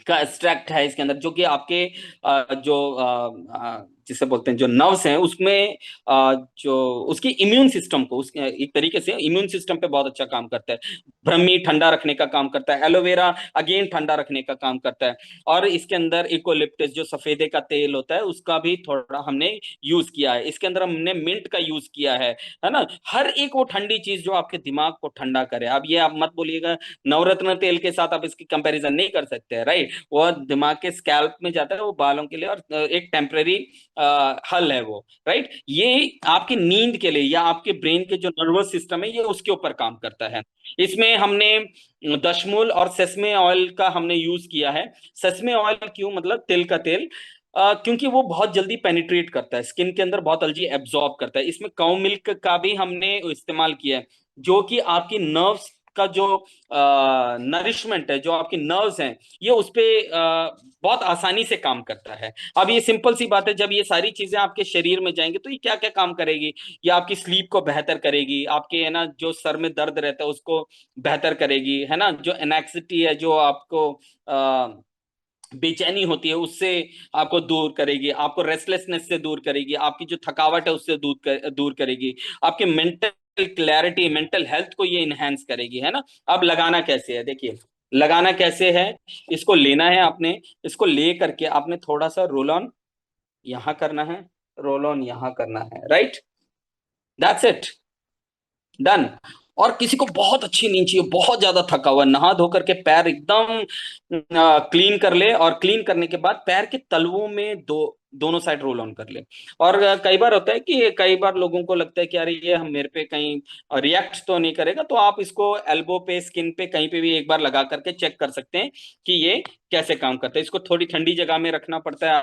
का एक्सट्रैक्ट है इसके अंदर, जो कि आपके जिसे बोलते हैं जो नर्व्स हैं उसमें जो उसकी इम्यून सिस्टम को, एक तरीके से इम्यून सिस्टम पे बहुत अच्छा काम करता है। ब्रह्मी ठंडा रखने का काम करता है, एलोवेरा अगेन ठंडा रखने का काम करता है। और इसके अंदर इकोलिप्टिस जो सफेदे का तेल होता है उसका भी थोड़ा हमने यूज किया है। इसके अंदर हमने मिंट का यूज किया है ना। हर एक वो ठंडी चीज जो आपके दिमाग को ठंडा करे। अब ये आप मत बोलिएगा नवरत्न तेल के साथ आप इसकी कंपैरिजन नहीं कर सकते, राइट। वो दिमाग के स्कैल्प में जाता है, वो बालों के लिए, और एक टेम्परेरी हल है वो। राइट, ये आपकी नींद के लिए या आपके ब्रेन के जो नर्वस सिस्टम है ये उसके ऊपर काम करता है। इसमें हमने दशमूल और सेसमे ऑयल का हमने यूज किया है। सेसमे ऑयल क्यों, मतलब तिल का तेल, क्योंकि वो बहुत जल्दी पेनिट्रेट करता है स्किन के अंदर, बहुत जल्दी एब्जॉर्ब करता है। इसमें काउ मिल्क का भी हमने इस्तेमाल किया है, जो कि आपकी नर्व्स का जो नरिशमेंट है, जो आपकी नर्व्स हैं, ये उस पे बहुत आसानी से काम करता है। अब ये सिंपल सी बात है, जब ये सारी चीजें आपके शरीर में जाएंगी तो ये क्या क्या काम करेगी। ये आपकी स्लीप को बेहतर करेगी, आपके है ना जो सर में दर्द रहता है उसको बेहतर करेगी, है ना। जो एनेक्सिटी है, जो आपको बेचैनी होती है उससे आपको दूर करेगी, आपको रेस्टलेसनेस से दूर करेगी, आपकी जो थकावट है उससे दूर करेगी, आपके मेंटल क्लैरिटी, मेंटल हेल्थ को ये इनहेंस करेगी, है ना। अब लगाना कैसे है, देखिए लगाना कैसे है। इसको लेना है आपने, इसको ले करके आपने थोड़ा सा रोल ऑन यहां करना है, रोल ऑन यहां करना है, राइट, दैट्स इट, डन। और किसी को बहुत अच्छी नींद चाहिए, बहुत ज्यादा थका हुआ, नहा धो करके पैर एकदम क्लीन कर ले, और क्लीन करने के बाद पैर के तलवों में दोनों साइड रोल ऑन कर ले। और कई बार होता है कि कई बार लोगों को लगता है कि यार ये हम मेरे पे कहीं रिएक्ट तो नहीं करेगा, तो आप इसको एल्बो पे, स्किन पे, कहीं पे भी एक बार लगा करके चेक कर सकते हैं कि ये कैसे काम करता है। इसको थोड़ी ठंडी जगह में रखना पड़ता है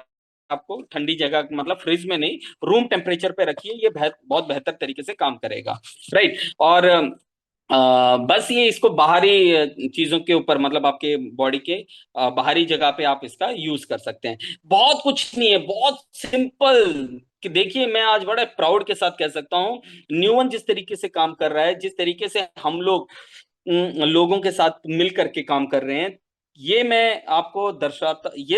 आपको, ठंडी जगह मतलब फ्रिज में नहीं, रूम टेम्परेचर पे रखिए, ये बहुत बेहतर तरीके से काम करेगा, राइट। और बस ये इसको बाहरी चीजों के ऊपर, मतलब आपके बॉडी के बाहरी जगह पे आप इसका यूज कर सकते हैं। बहुत कुछ नहीं है, बहुत सिंपल। कि देखिए मैं आज बड़े प्राउड के साथ कह सकता हूँ, न्यूवन जिस तरीके से काम कर रहा है, जिस तरीके से हम लोग लोगों के साथ मिल करके काम कर रहे हैं, ये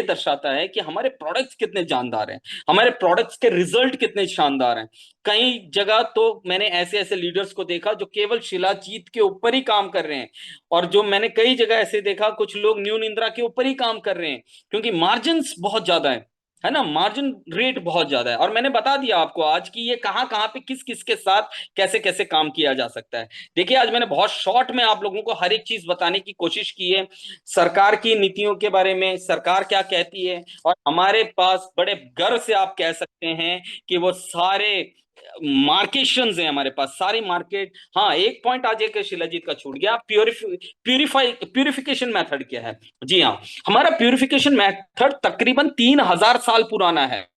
दर्शाता है कि हमारे प्रोडक्ट्स कितने जानदार हैं, हमारे प्रोडक्ट्स के रिजल्ट कितने शानदार हैं। कई जगह तो मैंने ऐसे ऐसे लीडर्स को देखा जो केवल शिलाजीत के ऊपर ही काम कर रहे हैं, और जो मैंने कई जगह ऐसे देखा कुछ लोग न्यू निंद्रा के ऊपर ही काम कर रहे हैं, क्योंकि मार्जिन बहुत ज्यादा है ना, मार्जिन रेट बहुत ज्यादा है। और मैंने बता दिया आपको आज की ये कहाँ कहाँ पे किस किस के साथ कैसे कैसे काम किया जा सकता है। देखिए आज मैंने बहुत शॉर्ट में आप लोगों को हर एक चीज बताने की कोशिश की है, सरकार की नीतियों के बारे में, सरकार क्या कहती है, और हमारे पास बड़े गर्व से आप कह सकते हैं कि वो सारे मार्केशंस हैं हमारे पास, सारी मार्केट। हाँ, एक पॉइंट आज एक शिलाजीत का छूट गया, प्यूरिफिकेशन मेथड क्या है। जी हाँ, हमारा प्यूरिफिकेशन मेथड तकरीबन 3,000 साल पुराना है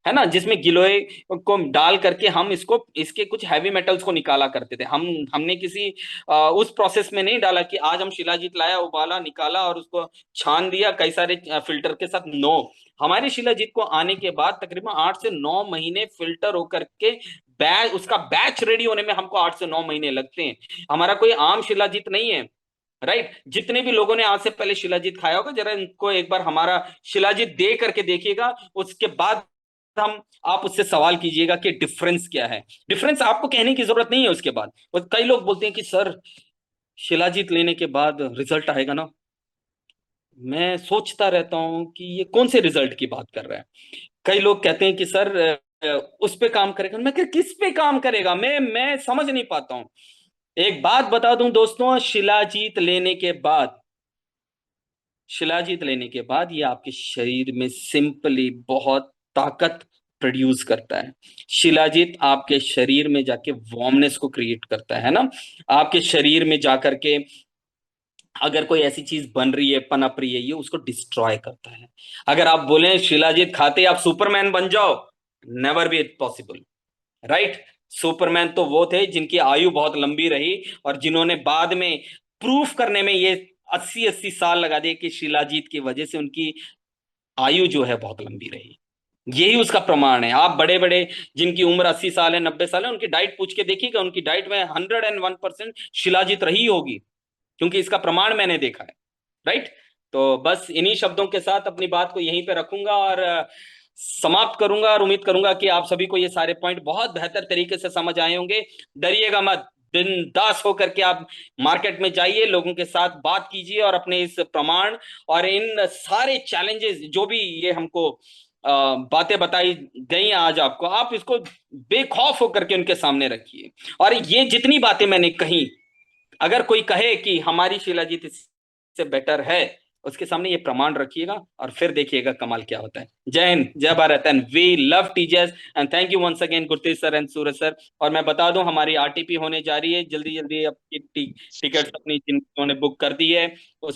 ना, जिसमें गिलोय को डाल करके हम इसको, इसके कुछ हैवी मेटल्स को निकाला करते थे। हमने किसी उस प्रोसेस में नहीं डाला कि आज हम शिलाजीत लाया, उबाला, निकाला और उसको छान दिया कई सारे फिल्टर के साथ, नो। हमारे शिलाजीत को आने के बाद तकरीबन 8 से 9 महीने फिल्टर होकर के उसका बैच रेडी होने में हमको 8 से 9 महीने लगते हैं। हमारा कोई आम शिलाजीत नहीं है, राइट। जितने भी लोगों ने आज से पहले शिलाजीत खाया होगा, जरा इनको एक बार हमारा शिलाजीत दे करके देखिएगा, उसके बाद हम आप उससे सवाल कीजिएगा कि डिफरेंस क्या है। डिफरेंस आपको कहने की जरूरत नहीं है उसके बाद। और कई लोग बोलते हैं कि सर शिलाजीत लेने के बाद रिजल्ट आएगा ना, मैं सोचता रहता हूं कि ये कौन से रिजल्ट की बात कर रहा है। कई लोग कहते हैं कि सर उस पे काम करेगा, मैं किस पे काम करेगा, मैं समझ नहीं पाता हूं। एक बात बता दूं दोस्तों, शिलाजीत लेने के बाद ये आपके शरीर में सिंपली बहुत ताकत प्रोड्यूस करता है। शिलाजीत आपके शरीर में जाके वार्मनेस को क्रिएट करता है ना, आपके शरीर में जाकर के अगर कोई ऐसी चीज बन रही है, पनप रही है, ये उसको डिस्ट्रॉय करता है। अगर आप बोले शिलाजीत खाते ही आप सुपरमैन बन जाओ, never be possible, right. Superman तो वो थे जिनकी आयु बहुत लंबी रही, और जिन्होंने बाद में प्रूफ करने में ये 80-80 साल लगा दिए कि शिलाजीत की वजह से उनकी आयु जो है बहुत लंबी रही। यही उसका प्रमाण है। आप बड़े बड़े जिनकी उम्र 80 साल है, 90 साल है, उनकी डाइट पूछ के देखिएगा, उनकी डाइट में 101% शिलाजीत रही होगी, क्योंकि इसका प्रमाण मैंने देखा है, राइट। तो बस इन्हीं शब्दों के साथ अपनी बात को यहीं पे रखूंगा और समाप्त करूंगा, और उम्मीद करूंगा कि आप सभी को ये सारे पॉइंट बहुत बेहतर तरीके से समझ आए होंगे। डरिएगा मत, बिंदास होकर के आप मार्केट में जाइए, लोगों के साथ बात कीजिए, और अपने इस प्रमाण और इन सारे चैलेंजेस जो भी ये हमको बातें बताई गई आज आपको, आप इसको बेखौफ होकर के उनके सामने रखिए। और ये जितनी बातें मैंने कही, अगर कोई कहे कि हमारी शिलाजीत इससे बेटर है, उसके सामने ये प्रमाण रखिएगा और फिर देखिएगा कमाल क्या होता है। जय हिंद, जय Bharat, and we love teachers, and thank you once again Gurtej sir and Suraj sir. और मैं बता दूं हमारी आरटीपी होने जा रही है, जल्दी जल्दी अपनी टिकट्स अपनी जिन्होंने बुक कर दी है उस